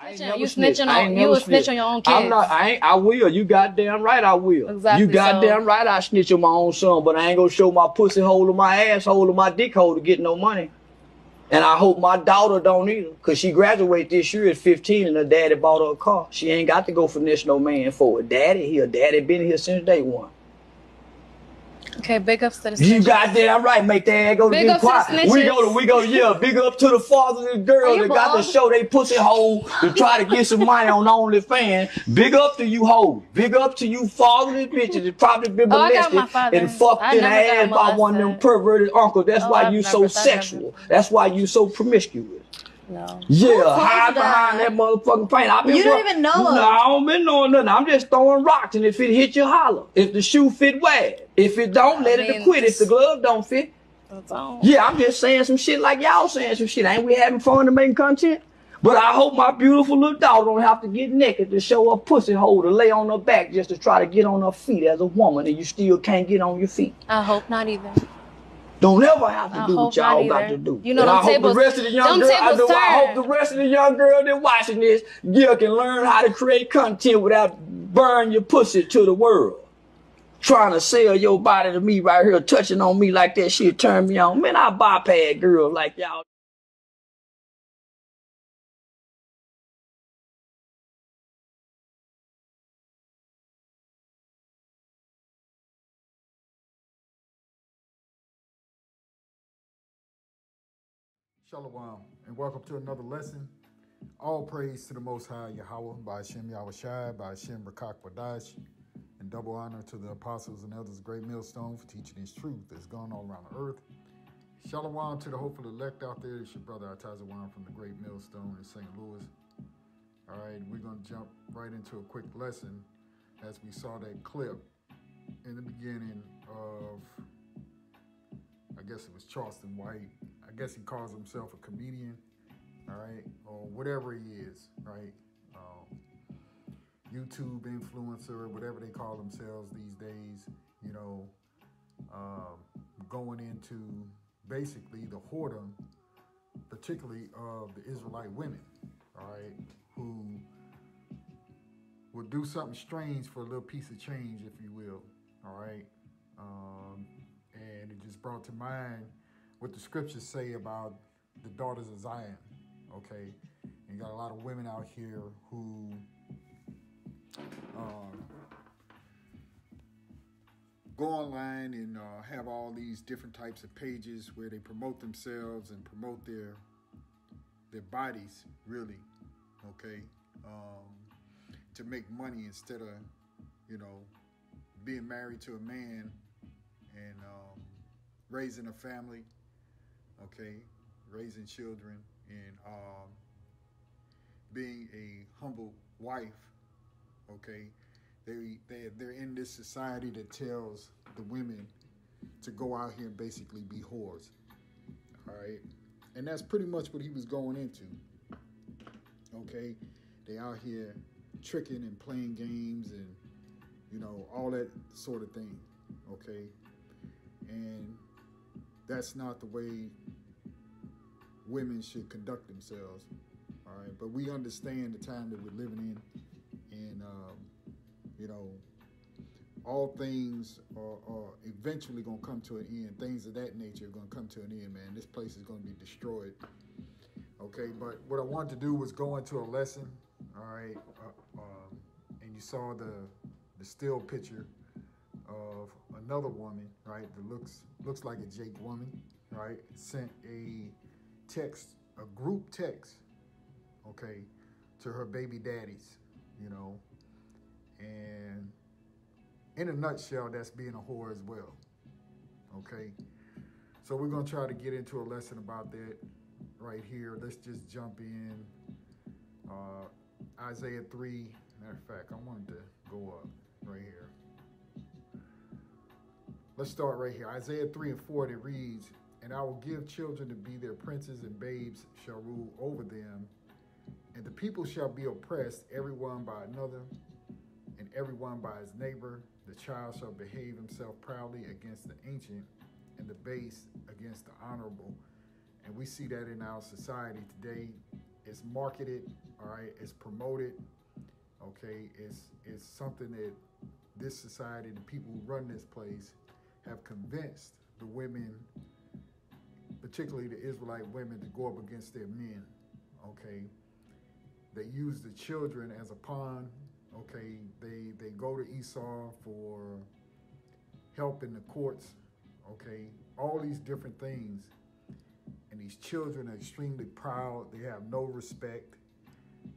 I ain't snitching. never You snitch. snitching I on ain't you never will snitch. snitch on your own I'm kids. not. I will. You goddamn right. I will. Exactly, You goddamn right. I snitch on my own son, but I ain't gonna show my pussy hole or my asshole or my dick hole to get no money. And I hope my daughter don't either, cause she graduated this year at 15, and her daddy bought her a car. She ain't got to go finesse no man for it. Daddy been here since day one. Okay, big ups to the You snitches. goddamn right, make that ass go to Big get up to the quiet. We snitches. go, yeah, big up to the fathers and girls you that got to bald? show they pussy hole to try to get some money on OnlyFans. Big up to you hoes. Big up to you fatherless bitches that probably been Oh, I got molested my father. and fucked I in the never got ass by one of them molested. perverted uncles. That's why I've you never, so sexual. That's why you so promiscuous. No. Yeah, told hide you behind that motherfucking paint. You don't even know No, us. I don't been knowing nothing. I'm just throwing rocks, and if it hit you, holler. If the shoe fit, wear it. If it don't, let it quit. If the glove don't fit, yeah, I'm just saying some shit like y'all saying some shit. Ain't we having fun and making content? But I hope my beautiful little daughter don't have to get naked to show her pussy hole to lay on her back just to try to get on her feet as a woman, and you still can't get on your feet. I hope not either. Don't ever have to do what y'all got to do. You know, and I tables, hope the rest of the young girls, I hope the rest of the young girls that watching this, you can learn how to create content without burning your pussy to the world. Trying to sell your body to me right here, touching on me like that shit turn me on. Man, I bypass girls like y'all. Shalom, and welcome to another lesson. All praise to the Most High Yahweh, by Hashem Yahushai, by Hashem Rakak Wadash, and double honor to the apostles and elders of Great Millstone for teaching His truth that's gone all around the earth. Shalom to the hopeful elect out there. It's your brother Atazawan from the Great Millstone in St. Louis. All right, we're going to jump right into a quick lesson as we saw that clip in the beginning of, I guess it was Charleston White. I guess he calls himself a comedian, all right, or whatever he is, right? YouTube influencer, whatever they call themselves these days, you know, going into basically the whoredom, particularly of the Israelite women, all right, who will do something strange for a little piece of change, if you will, all right? And it just brought to mind what the scriptures say about the daughters of Zion, okay? And you got a lot of women out here who go online and have all these different types of pages where they promote themselves and promote their bodies, really, okay? To make money instead of, you know, being married to a man and raising a family, okay, raising children, and being a humble wife, okay. They're in this society that tells the women to go out here and basically be whores, all right. And that's pretty much what he was going into, okay. They out here tricking and playing games and, you know, all that sort of thing, okay. And that's not the way women should conduct themselves, all right. But we understand the time that we're living in, and you know, all things are eventually going to come to an end. Things of that nature are going to come to an end, man. This place is going to be destroyed, okay. But what I wanted to do was go into a lesson, all right. And you saw the still picture of another woman, right, that looks like a Jake woman, right, sent a text, a group text, okay, to her baby daddies, you know, and in a nutshell, that's being a whore as well, okay. So we're going to try to get into a lesson about that right here. Let's just jump in. Isaiah 3, matter of fact, I wanted to go up right here. Let's start right here. Isaiah 3 and 4, it reads, "And I will give children to be their princes, and babes shall rule over them. And the people shall be oppressed, everyone by another, and everyone by his neighbor. The child shall behave himself proudly against the ancient, and the base against the honorable." And we see that in our society today. It's marketed all right? It's promoted, okay? It's something that this society, the people who run this place, have convinced the women, particularly the Israelite women, to go up against their men, okay? They use the children as a pawn, okay? They go to Esau for help in the courts, okay? All these different things. And these children are extremely proud. They have no respect,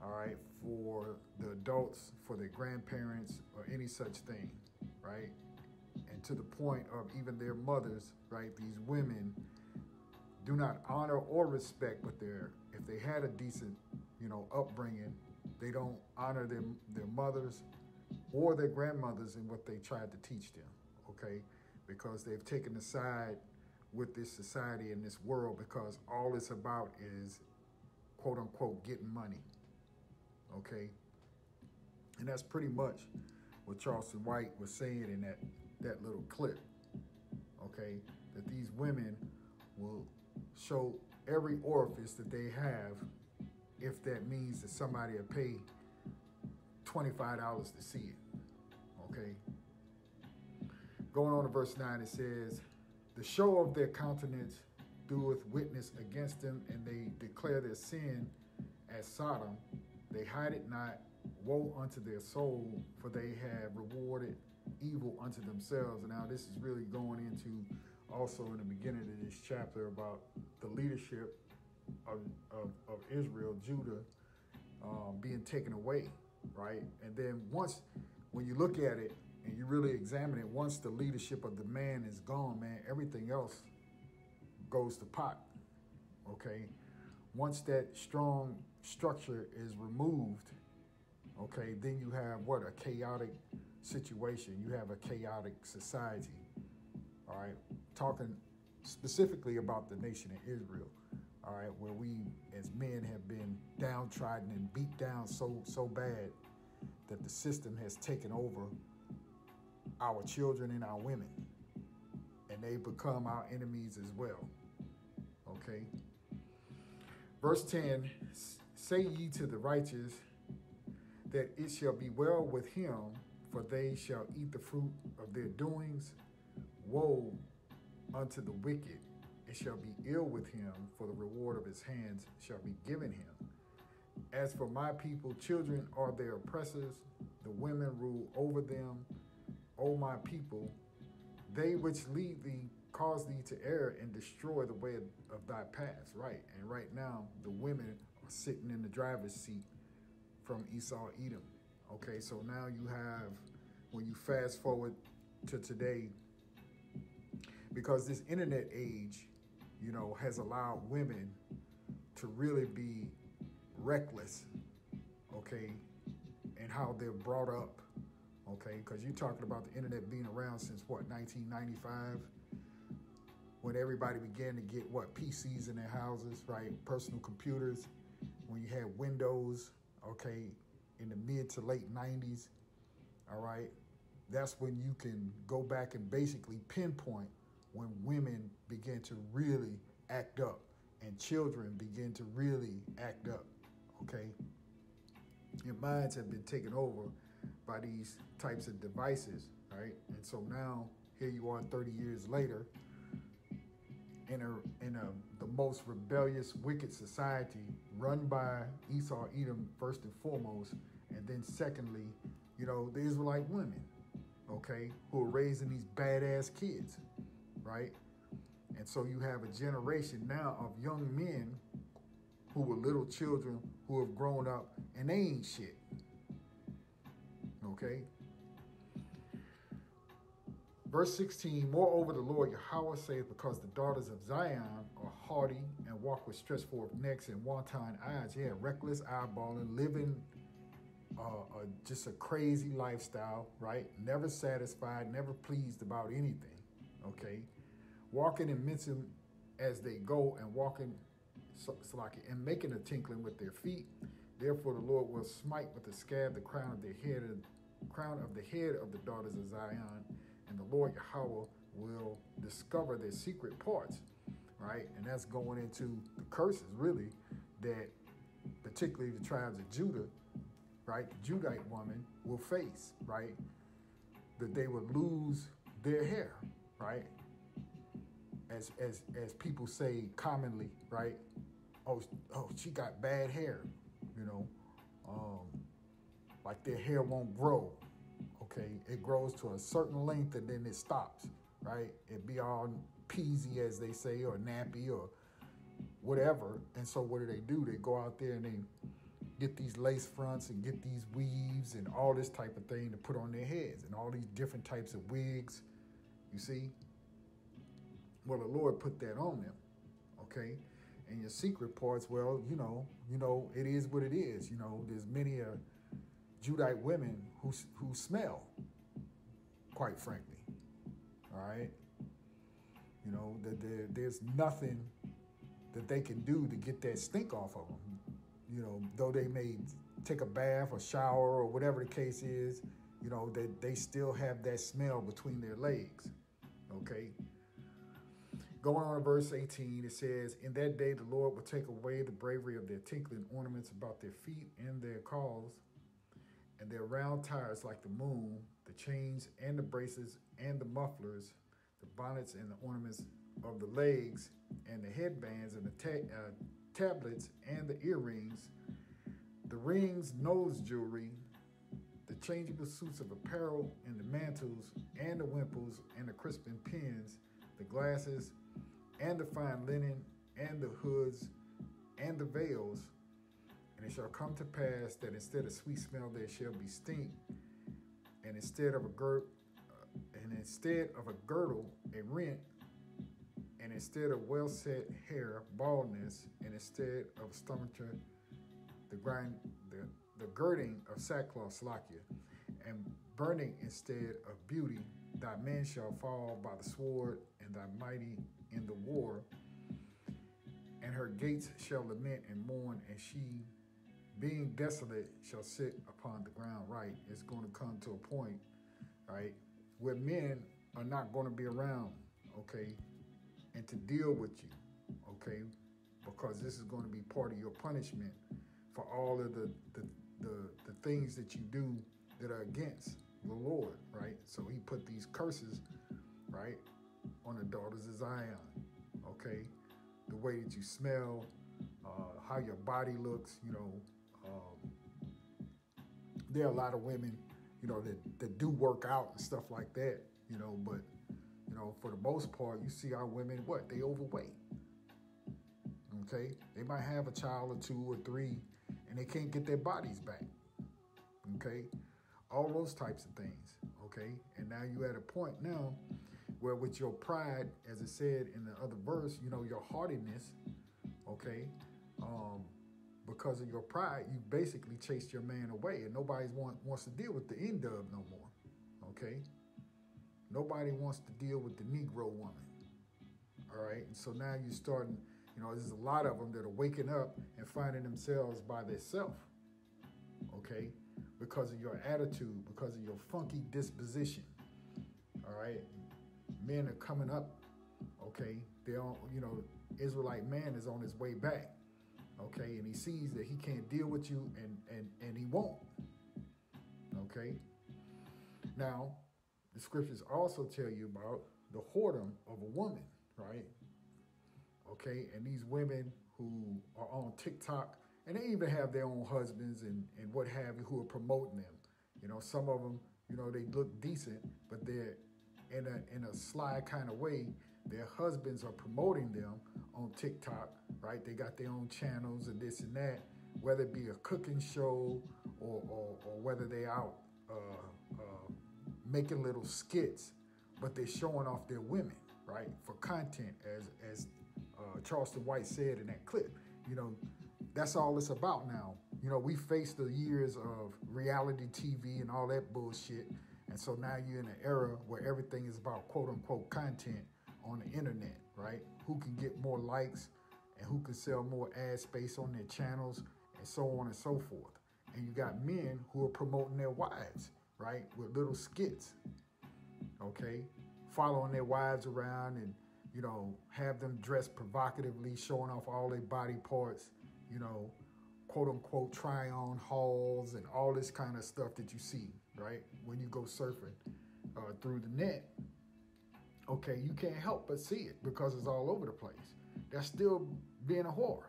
all right, for the adults, for their grandparents, or any such thing, right? And to the point of even their mothers, right? These women do not honor or respect, but if they had a decent, upbringing, they don't honor their mothers or their grandmothers in what they tried to teach them, okay? Because they've taken a side with this society and this world, because all it's about is, quote unquote, getting money, okay? And that's pretty much what Charleston White was saying in that little clip, okay? That these women will show every orifice that they have if that means that somebody will pay $25 to see it, okay? Going on to verse 9, it says, the show of their countenance doeth witness against them, and they declare their sin as Sodom. They hide it not. Woe unto their soul, for they have rewarded evil unto themselves. And now this is really going into also in the beginning of this chapter about the leadership of Israel, Judah, being taken away, right? And then when you look at it, and you really examine it, once the leadership of the man is gone, man, everything else goes to pot, okay? Once that strong structure is removed, okay, then you have what? A chaotic situation. You have a chaotic society, all right? Talking specifically about the nation of Israel, all right, where we as men have been downtrodden and beat down so bad that the system has taken over our children and our women, and they become our enemies as well, okay? Verse 10, say ye to the righteous that it shall be well with him, for they shall eat the fruit of their doings. Woe unto the wicked, it shall be ill with him, for the reward of his hands shall be given him. As for my people, children are their oppressors, the women rule over them. O my people, they which lead thee cause thee to err and destroy the way of thy paths, right? And right now, the women are sitting in the driver's seat from Esau, Edom. Okay, so now you have, when you fast forward to today, because this internet age, has allowed women to really be reckless, okay, and how they're brought up. Okay, because you're talking about the internet being around since, 1995? When everybody began to get, PCs in their houses, right? Personal computers. When you had Windows, okay, in the mid to late 90s, all right? That's when you can go back and basically pinpoint when women begin to really act up and children begin to really act up, okay? Your minds have been taken over by these types of devices, right? And so now here you are 30 years later in the most rebellious, wicked society run by Esau, Edom first and foremost, and then secondly, the Israelite women, okay, who are raising these badass kids, right? And so you have a generation now of young men who were little children who have grown up and they ain't shit. Okay. Verse 16, moreover, the Lord Yahweh saith, because the daughters of Zion are haughty and walk with stretched forth necks and wanton eyes. Yeah, reckless eyeballing, living just a crazy lifestyle, right? Never satisfied, never pleased about anything, okay? Walking and mincing as they go and walking and making a tinkling with their feet. Therefore, the Lord will smite with a scab the crown of the head of the daughters of Zion, and the Lord Yahweh will discover their secret parts, right? And that's going into the curses, really, that particularly the tribes of Judah, right, the Judite woman will face, right, that they would lose their hair, right, as people say commonly, right, oh, she got bad hair, you know, like their hair won't grow, okay, it grows to a certain length and then it stops, right, it be all peasy, as they say, or nappy, or whatever. And so what do? They go out there and they get these lace fronts and get these weaves and all this type of thing to put on their heads, and all these different types of wigs, you see. Well, the Lord put that on them, okay? And your secret parts, well, you know, it is what it is. You know, there's many Judite women who smell, quite frankly, all right? You know, there's nothing that they can do to get that stink off of them. You know, though they may take a bath or shower or whatever the case is, you know, they still have that smell between their legs, okay? Going on to verse 18, it says, in that day the Lord will take away the bravery of their tinkling ornaments about their feet and their calves, and their round tires like the moon, the chains and the bracelets and the mufflers, the bonnets and the ornaments of the legs, and the headbands and the tablets and the earrings, the rings, nose jewelry, the changeable suits of apparel, and the mantles, and the wimples, and the crisping pins, the glasses, and the fine linen, and the hoods, and the veils. And it shall come to pass that instead of sweet smell there shall be stink, and instead of a girdle, a rent, and instead of well-set hair, baldness, and instead of stomacher, the girding of sackcloth, slakia, and burning instead of beauty. Thy men shall fall by the sword, and thy mighty in the war. And her gates shall lament and mourn, and she, being desolate, shall sit upon the ground. Right? It's going to come to a point, right, where men are not going to be around, okay, and to deal with you, okay, because this is going to be part of your punishment for all of the things that you do that are against the Lord, right? So he put these curses, right, on the daughters of Zion, okay? The way that you smell, how your body looks, you know. There are a lot of women, you know, that do work out and stuff like that, you know, but, you know, for the most part, you see our women, what? They overweight, okay? They might have a child or 2 or 3, and they can't get their bodies back, okay? All those types of things, okay? And now you at a point now where with your pride, as it said in the other verse, you know, your haughtiness, okay? Because of your pride, you basically chased your man away, and nobody wants to deal with the N-dub no more, okay? Nobody wants to deal with the Negro woman, all right? And so now you're starting, you know, there's a lot of them that are waking up and finding themselves by themselves, okay? Because of your attitude, because of your funky disposition, all right? Men are coming up, okay? They're on, you know, Israelite man is on his way back, okay? And he sees that he can't deal with you, and he won't, okay? Now, the scriptures also tell you about the whoredom of a woman, right? Okay, and these women who are on TikTok, and they even have their own husbands and what have you who are promoting them. You know, some of them, you know, they look decent, but they're in a sly kind of way. Their husbands are promoting them on TikTok, right? They got their own channels and this and that, whether it be a cooking show or whether they out making little skits, but they're showing off their women, right, for content, as Charleston White said in that clip. You know, that's all it's about now. You know, we faced the years of reality TV and all that bullshit, and so now you're in an era where everything is about quote-unquote content on the internet, right? Who can get more likes and who can sell more ad space on their channels and so on and so forth. And you got men who are promoting their wives, right, with little skits, okay, following their wives around and, you know, have them dressed provocatively, showing off all their body parts, you know, quote unquote try on hauls and all this kind of stuff that you see, right? When you go surfing through the net, okay, you can't help but see it because it's all over the place. That's still being a whore,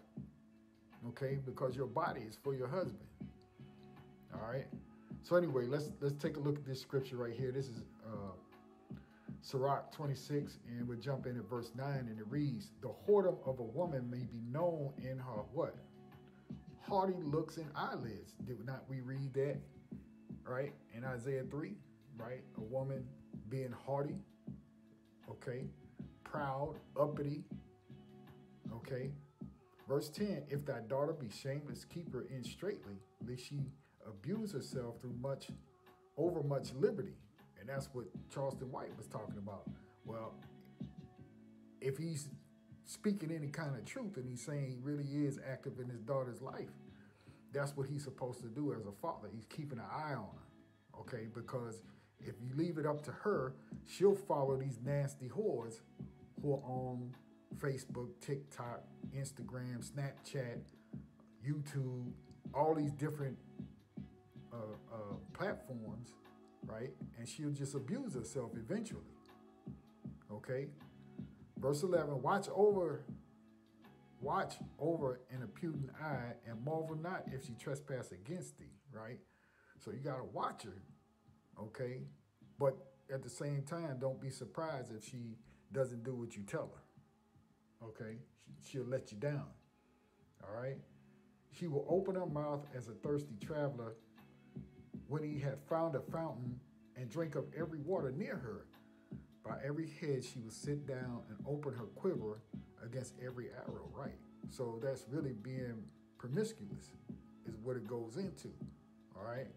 okay? Because your body is for your husband, all right? So anyway, let's take a look at this scripture right here. This is Sirach 26, and we'll jump in at verse 9, and it reads, the whoredom of a woman may be known in her what? Haughty looks and eyelids. Did not we read that, right? In Isaiah 3, right? A woman being haughty, okay? Proud, uppity, okay? Verse 10, if thy daughter be shameless, keep her in straitly, lest she abuse herself through over much liberty. And that's what Charleston White was talking about. Well, if he's speaking any kind of truth and he's saying he really is active in his daughter's life, that's what he's supposed to do as a father. He's keeping an eye on her, okay? Because if you leave it up to her, she'll follow these nasty whores who are on Facebook, TikTok, Instagram, Snapchat, YouTube, all these different platforms, right? And she'll just abuse herself eventually, okay? Verse 11, watch over an impudent eye and marvel not if she trespass against thee, right? So you got to watch her, okay? But at the same time, don't be surprised if she doesn't do what you tell her, okay? She'll let you down, all right? She will open her mouth as a thirsty traveler when he had found a fountain and drink of every water near her. By every head she will sit down and open her quiver against every arrow, right? So that's really being promiscuous is what it goes into, all right?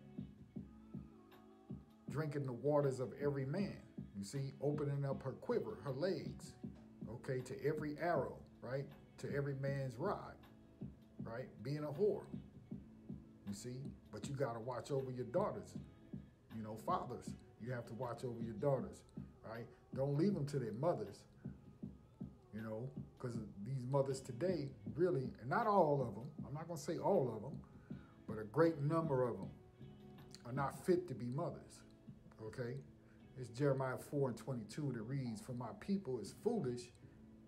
Drinking the waters of every man. You see, opening up her quiver, her legs, okay, to every arrow, right? To every man's rod, right? Being a whore, you see? But you got to watch over your daughters. You know, fathers, you have to watch over your daughters, right? Don't leave them to their mothers, you know, because these mothers today really, and not all of them, I'm not going to say all of them, but a great number of them are not fit to be mothers, okay? It's Jeremiah 4:22 that reads, for my people is foolish,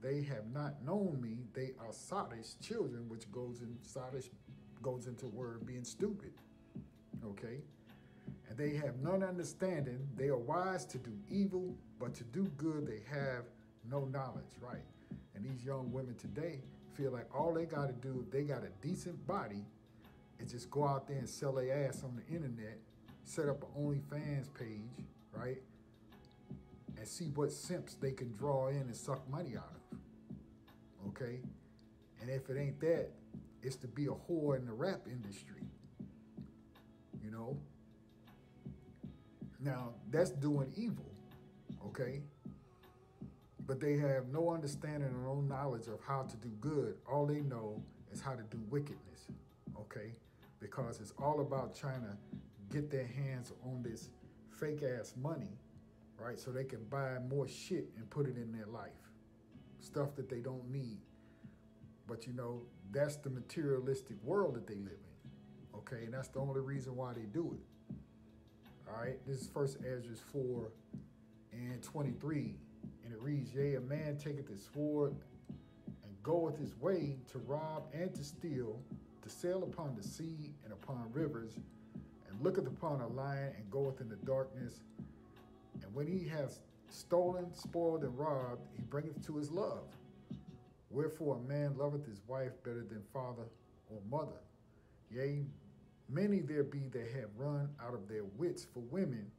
they have not known me, they are sottish children, which goes into word being stupid, okay? And they have none understanding. They are wise to do evil, but to do good they have no knowledge, right? And these young women today feel like all they got to do, if they got a decent body, is just go out there and sell their ass on the internet, set up an OnlyFans page, right? And see what simps they can draw in and suck money out of, okay? And if it ain't that, it's to be a whore in the rap industry, you know? Now, that's doing evil, okay? But they have no understanding or no knowledge of how to do good. All they know is how to do wickedness, okay? Because it's all about trying to get their hands on this fake-ass money, right? So they can buy more shit and put it in their life. Stuff that they don't need. But, you know, that's the materialistic world that they live in, okay? And that's the only reason why they do it. All right, this is 1 Ezra 4:23, and it reads, yea, a man taketh his sword and goeth his way to rob and to steal, to sail upon the sea and upon rivers, and looketh upon a lion and goeth in the darkness. And when he hath stolen, spoiled, and robbed, he bringeth to his love. Wherefore a man loveth his wife better than father or mother. Yea, many there be that have run out of their wits for women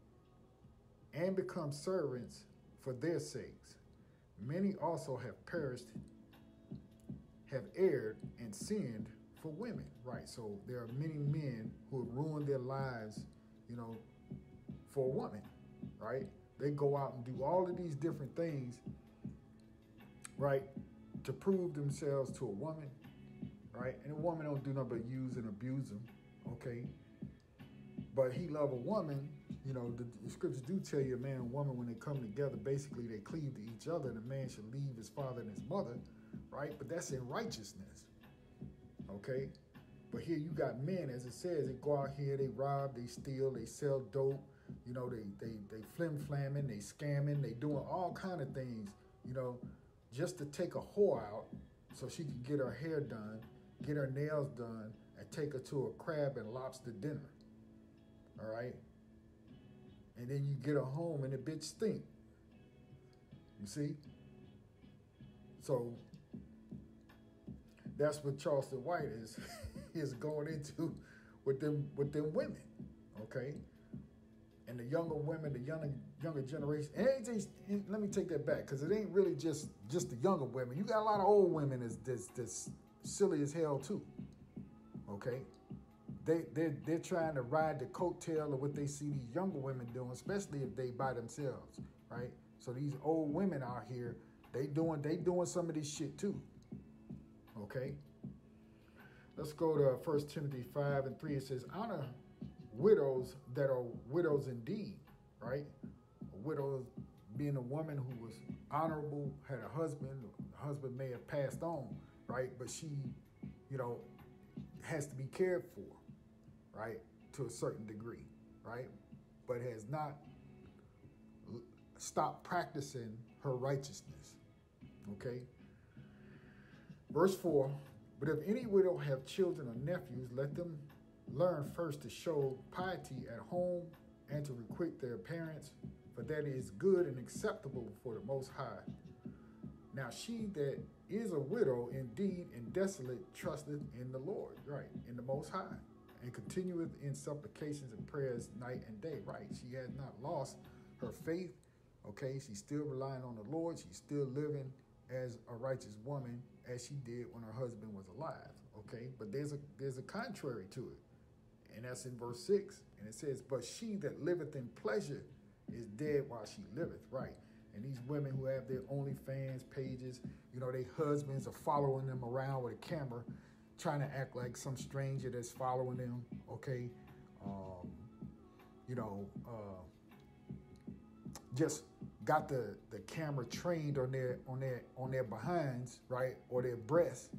and become servants for their sakes. Many also have perished, have erred and sinned for women, right? So there are many men who have ruined their lives, you know, for a woman, right? They go out and do all of these different things, right, to prove themselves to a woman, right? And a woman don't do nothing but use and abuse them, okay? But he love a woman, you know, the scriptures do tell you a man and woman, when they come together, basically they cleave to each other, and a man should leave his father and his mother, right? But that's in righteousness, okay? But here you got men, as it says, they go out here, they rob, they steal, they sell dope, you know, they flim-flamming, they scamming, they doing all kind of things, you know, just to take a whore out so she can get her hair done, get her nails done, and take her to a crab and lobster dinner. All right? And then you get her home and the bitch stink. You see? So that's what Charleston White is going into with them women, okay? And the younger women, the younger generation. And let me take that back, because it ain't really just the younger women. You got a lot of old women that's silly as hell too, okay? They're trying to ride the coattail of what they see these younger women doing, especially if they by themselves, right? So these old women out here, they doing some of this shit too. Okay. Let's go to 1 Timothy 5:3. It says, honor widows that are widows indeed, right? A widow being a woman who was honorable, had a husband. The husband may have passed on, right? But she, you know, has to be cared for, right? To a certain degree, right? But has not stopped practicing her righteousness, okay? Verse 4, but if any widow have children or nephews, let them learn first to show piety at home and to requite their parents, for that is good and acceptable before the Most High. Now she that is a widow indeed and desolate trusteth in the Lord, right, in the Most High, and continueth in supplications and prayers night and day, right? She has not lost her faith, okay? She's still relying on the Lord. She's still living as a righteous woman as she did when her husband was alive, okay? But there's a contrary to it, and that's in verse 6, and it says, but she that liveth in pleasure is dead while she liveth, right? And these women who have their OnlyFans pages, you know, their husbands are following them around with a camera, trying to act like some stranger that's following them, okay? Just got the camera trained on their behinds, right, or their breasts,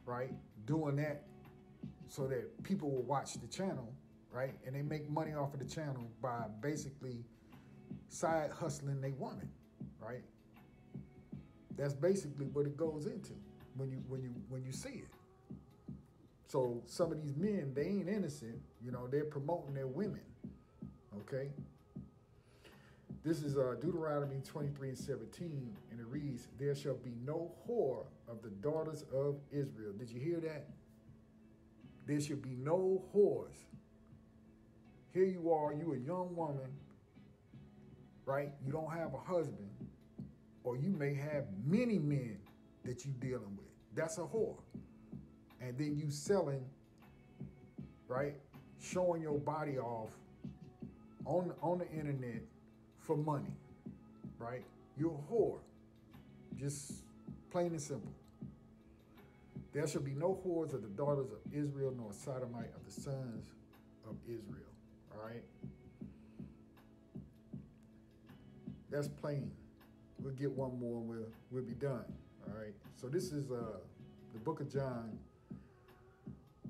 right, doing that so that people will watch the channel, right, and they make money off of the channel by basically side hustling they woman, right? That's basically what it goes into when you see it. So some of these men, they ain't innocent, you know, they're promoting their women, okay? This is Deuteronomy 23:17, and it reads, there shall be no whore of the daughters of Israel. Did you hear that? There should be no whores. Here you are, you a young woman, right? You don't have a husband, or you may have many men that you dealing with. That's a whore. And then you selling, right? Showing your body off on the internet for money, right? You're a whore. Just plain and simple. There shall be no whores of the daughters of Israel, nor sodomite of the sons of Israel. All right? That's plain. We'll get one more and we'll be done. All right? So this is the book of John,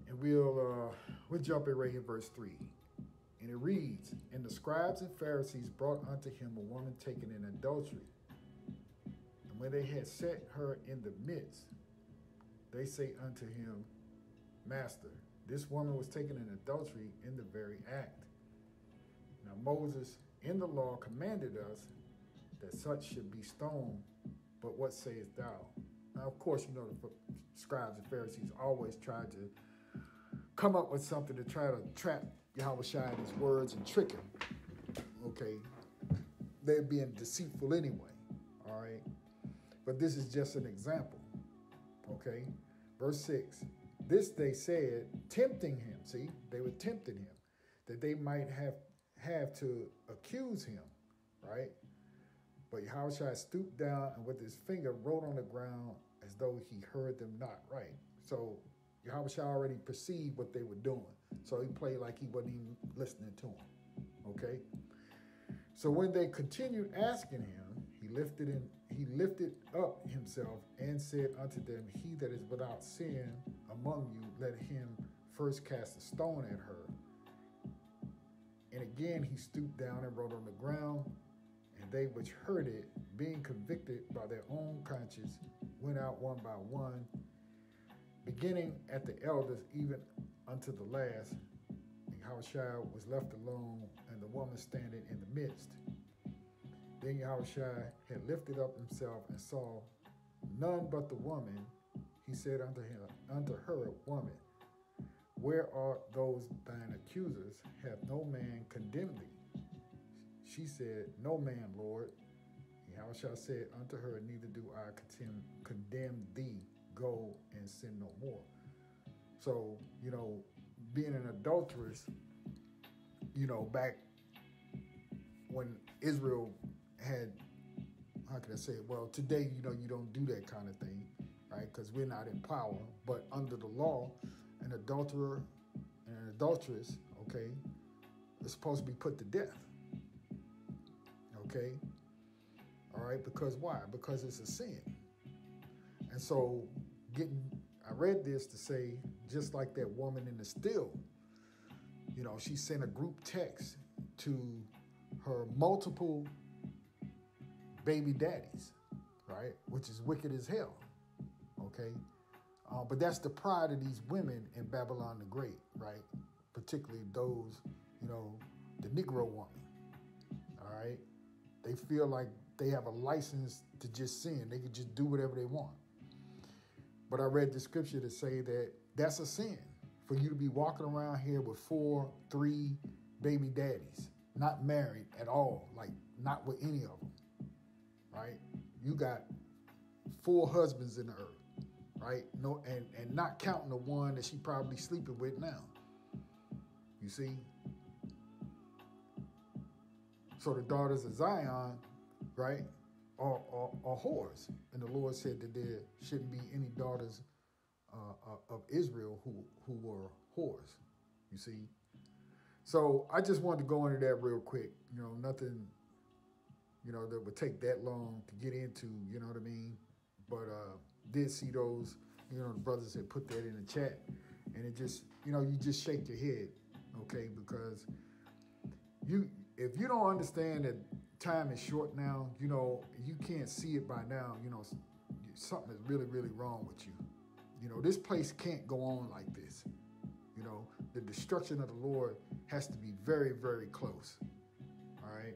and we'll jump in right here, verse 3. And it reads, and the scribes and Pharisees brought unto him a woman taken in adultery. And when they had set her in the midst, they say unto him, Master, this woman was taken in adultery in the very act. Now Moses in the law commanded us that such should be stoned, but what sayest thou? Now, of course, you know, the scribes and Pharisees always tried to come up with something to try to trap Yahushua in his words and trick him. Okay? They're being deceitful anyway. All right? But this is just an example. Okay? Verse 6. This they said, tempting him. See? They were tempting him, that they might have to accuse him. Right? But Yahushua stooped down and with his finger wrote on the ground as though he heard them not. Right? So Yahushua already perceived what they were doing. So he played like he wasn't even listening to them. Okay? So when they continued asking him, he lifted up himself and said unto them, he that is without sin among you, let him first cast a stone at her. And again he stooped down and wrote on the ground. And they which heard it, being convicted by their own conscience, went out one by one, beginning at the elders even unto the last. And Yahushua was left alone, and the woman standing in the midst. Then Yahushua had lifted up himself and saw none but the woman. He said unto her, Woman, where are those thine accusers? Hath no man condemned thee? She said, No man, Lord. Yahushua said unto her, Neither do I condemn thee. Go and sin no more. So, being an adulteress, back when Israel had, how can I say it? Well, today, you don't do that kind of thing, right? Because we're not in power. But under the law, an adulterer and an adulteress, okay, is supposed to be put to death. Okay? All right? Because why? Because it's a sin. And so I read this to say, just like that woman in the still, she sent a group text to her multiple baby daddies, right? Which is wicked as hell. Okay? But that's the pride of these women in Babylon the Great, right? Particularly those, the Negro woman. All right? They feel like they have a license to just sin. They can just do whatever they want. But I read the scripture to say that that's a sin for you to be walking around here with 4, 3 baby daddies, not married at all, like not with any of them, right? You got 4 husbands in the earth, right? No, and not counting the one that she probably sleeping with now. You see? So the daughters of Zion, right, are whores. And the Lord said that there shouldn't be any daughters of Israel who were whores, you see. So I just wanted to go into that real quick. Nothing, that would take that long to get into, you know what I mean? But did see those, the brothers that put that in the chat. And it just, you just shake your head, okay? Because if you don't understand that time is short now, you can't see it by now, something is really, really wrong with you. This place can't go on like this. The destruction of the Lord has to be very, very close. All right?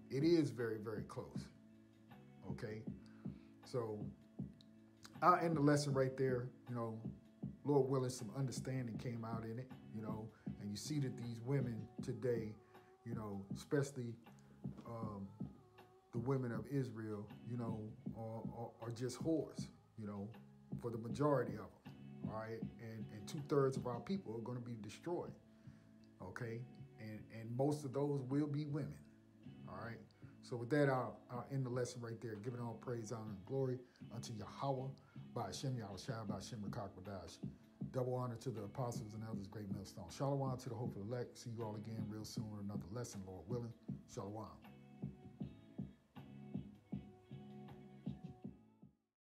It is very, very close. Okay? So I'll end the lesson right there. Lord willing, some understanding came out in it, and you see that these women today, especially the women of Israel, are just whores, for the majority of them, all right? And 2/3 of our people are going to be destroyed, okay? And most of those will be women, all right? So with that, I'll end the lesson right there, giving all praise, honor, and glory unto Yahweh, by Hashem Yahushua, by Hashem Rakakbadash. Double honor to the apostles and elders, great millstone. Shalom to the hopeful elect. See you all again real soon with another lesson, Lord willing. Shalom.